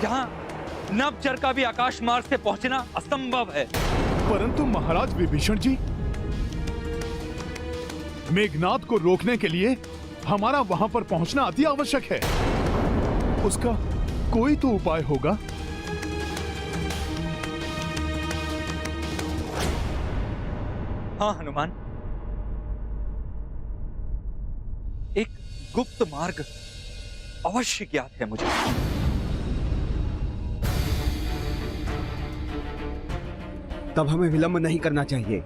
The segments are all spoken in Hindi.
यहाँ नवचर का भी आकाश मार्ग से पहुंचना असंभव है। परंतु महाराज विभीषण जी, मेघनाद को रोकने के लिए हमारा वहां पर पहुंचना अति आवश्यक है। उसका कोई तो उपाय होगा। हाँ हनुमान, एक गुप्त मार्ग अवश्य ज्ञात है मुझे। तब हमें विलंब नहीं करना चाहिए।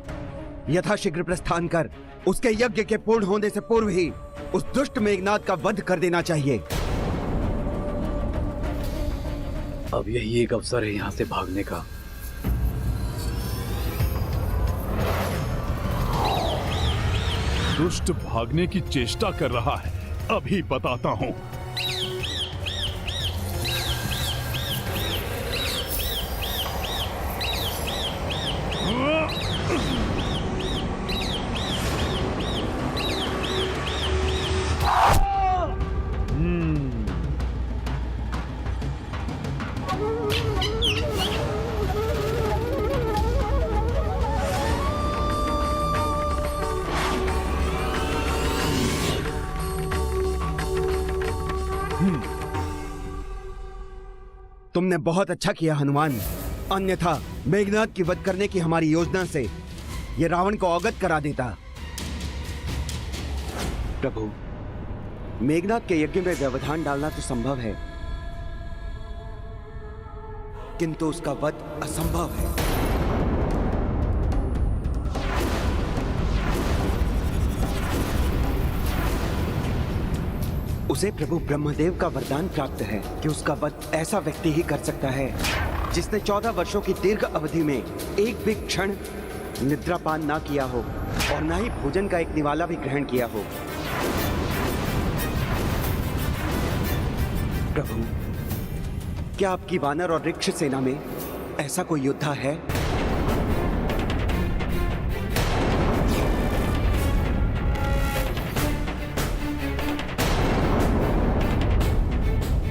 यथाशीघ्र प्रस्थान कर उसके यज्ञ के पूर्ण होने से पूर्व ही उस दुष्ट मेघनाद का वध कर देना चाहिए। अब यही एक अवसर है यहां से भागने का। दुष्ट भागने की चेष्टा कर रहा है, अभी बताता हूं। तुमने बहुत अच्छा किया हनुमान, अन्यथा मेघनाद की वध करने की हमारी योजना से ये रावण को अवगत करा देता। प्रभु, मेघनाद के यज्ञ में व्यवधान डालना तो संभव है, किंतु उसका वध असंभव है। उसे प्रभु ब्रह्मदेव का वरदान प्राप्त है कि उसका वध ऐसा व्यक्ति ही कर सकता है जिसने 14 वर्षों की दीर्घ अवधि में एक भी क्षण निद्रापान ना किया हो और ना ही भोजन का एक निवाला भी ग्रहण किया हो। प्रभु, क्या आपकी वानर और ऋक्ष सेना में ऐसा कोई योद्धा है?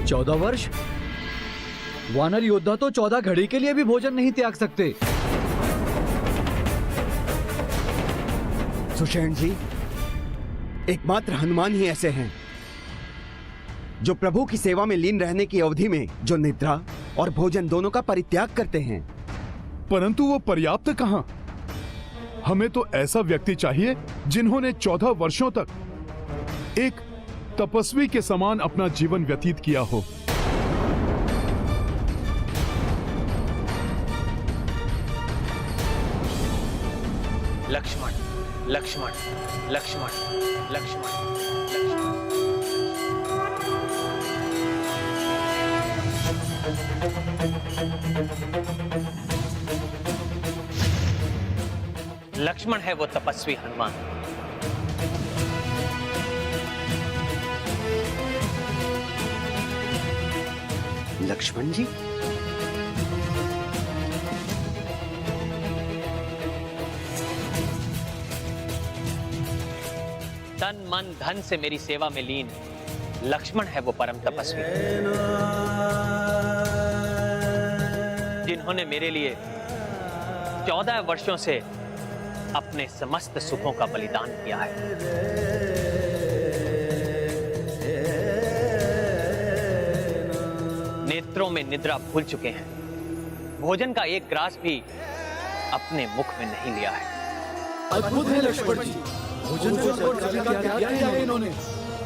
चौदह वर्ष? वानर योद्धा तो 14 घड़ी के लिए भी भोजन नहीं त्याग सकते। सुषेण जी, एकमात्र हनुमान ही ऐसे हैं जो प्रभु की सेवा में लीन रहने की अवधि में जो निद्रा और भोजन दोनों का परित्याग करते हैं। परंतु वो पर्याप्त कहां? हमें तो ऐसा व्यक्ति चाहिए जिन्होंने 14 वर्षों तक एक तपस्वी के समान अपना जीवन व्यतीत किया हो। लक्ष्मण, लक्ष्मण, लक्ष्मण, लक्ष्मण, लक्ष्मण है वो तपस्वी हनुमान। लक्ष्मण जी? तन मन धन से मेरी सेवा में लीन लक्ष्मण है वो परम तपस्वी, जिन्होंने मेरे लिए 14 वर्षों से अपने समस्त सुखों का बलिदान किया है। नेत्रों में निद्रा भूल चुके हैं, भोजन का एक ग्रास भी अपने मुख में नहीं लिया है। अद्भुत है लक्ष्मण जी, भोजन को छोड़ क्या किया है इन्होंने।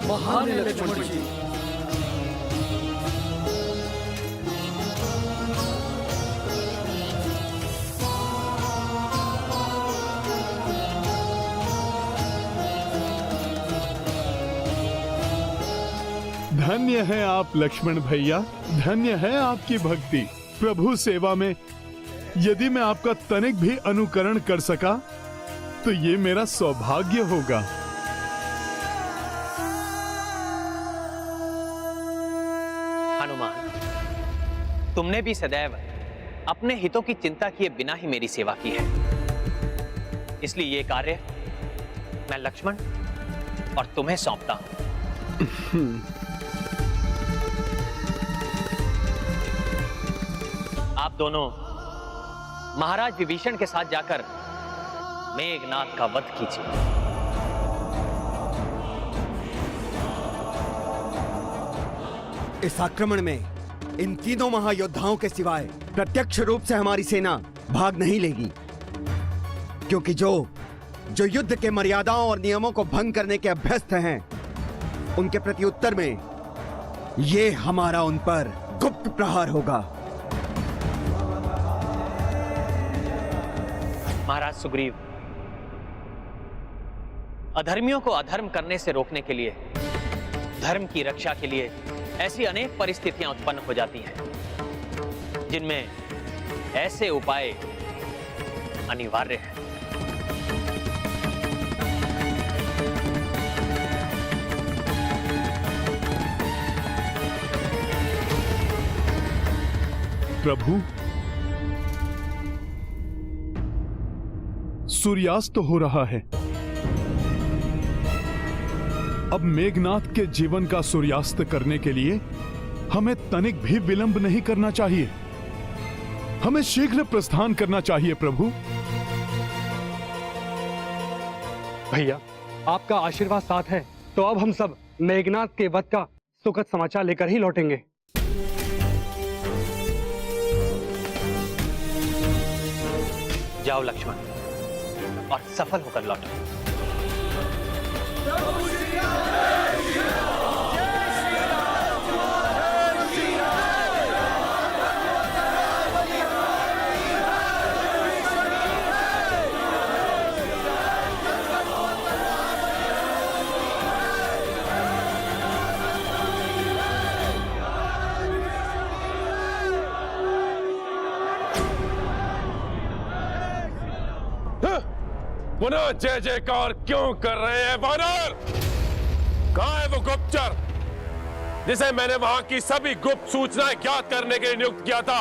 महान है लक्ष्मण जी। धन्य है आप लक्ष्मण भैया, धन्य है आपकी भक्ति। प्रभु सेवा में यदि मैं आपका तनिक भी अनुकरण कर सका तो ये मेरा सौभाग्य होगा। हनुमान, तुमने भी सदैव अपने हितों की चिंता किए बिना ही मेरी सेवा की है, इसलिए ये कार्य मैं लक्ष्मण और तुम्हें सौंपता हूं। आप दोनों महाराज विभीषण के साथ जाकर मेघनाद का वध कीजिए। इस आक्रमण में इन तीनों महायोद्धाओं के सिवाय प्रत्यक्ष रूप से हमारी सेना भाग नहीं लेगी, क्योंकि जो युद्ध के मर्यादाओं और नियमों को भंग करने के अभ्यस्त हैं, उनके प्रत्युत्तर में ये हमारा उन पर गुप्त प्रहार होगा। महाराज सुग्रीव, अधर्मियों को अधर्म करने से रोकने के लिए, धर्म की रक्षा के लिए ऐसी अनेक परिस्थितियां उत्पन्न हो जाती हैं जिनमें ऐसे उपाय अनिवार्य हैं। प्रभु, सूर्यास्त हो रहा है। अब मेघनाद के जीवन का सूर्यास्त करने के लिए हमें तनिक भी विलंब नहीं करना चाहिए। हमें शीघ्र प्रस्थान करना चाहिए प्रभु। भैया, आपका आशीर्वाद साथ है तो अब हम सब मेघनाद के वध का सुखद समाचार लेकर ही लौटेंगे। जाओ लक्ष्मण, और सफल होकर लौटो। पुनः जय जयकार क्यों कर रहे हैं वानर? कहां है वो गुप्तचर जिसे मैंने वहां की सभी गुप्त सूचनाएं ज्ञात करने के लिए नियुक्त किया था?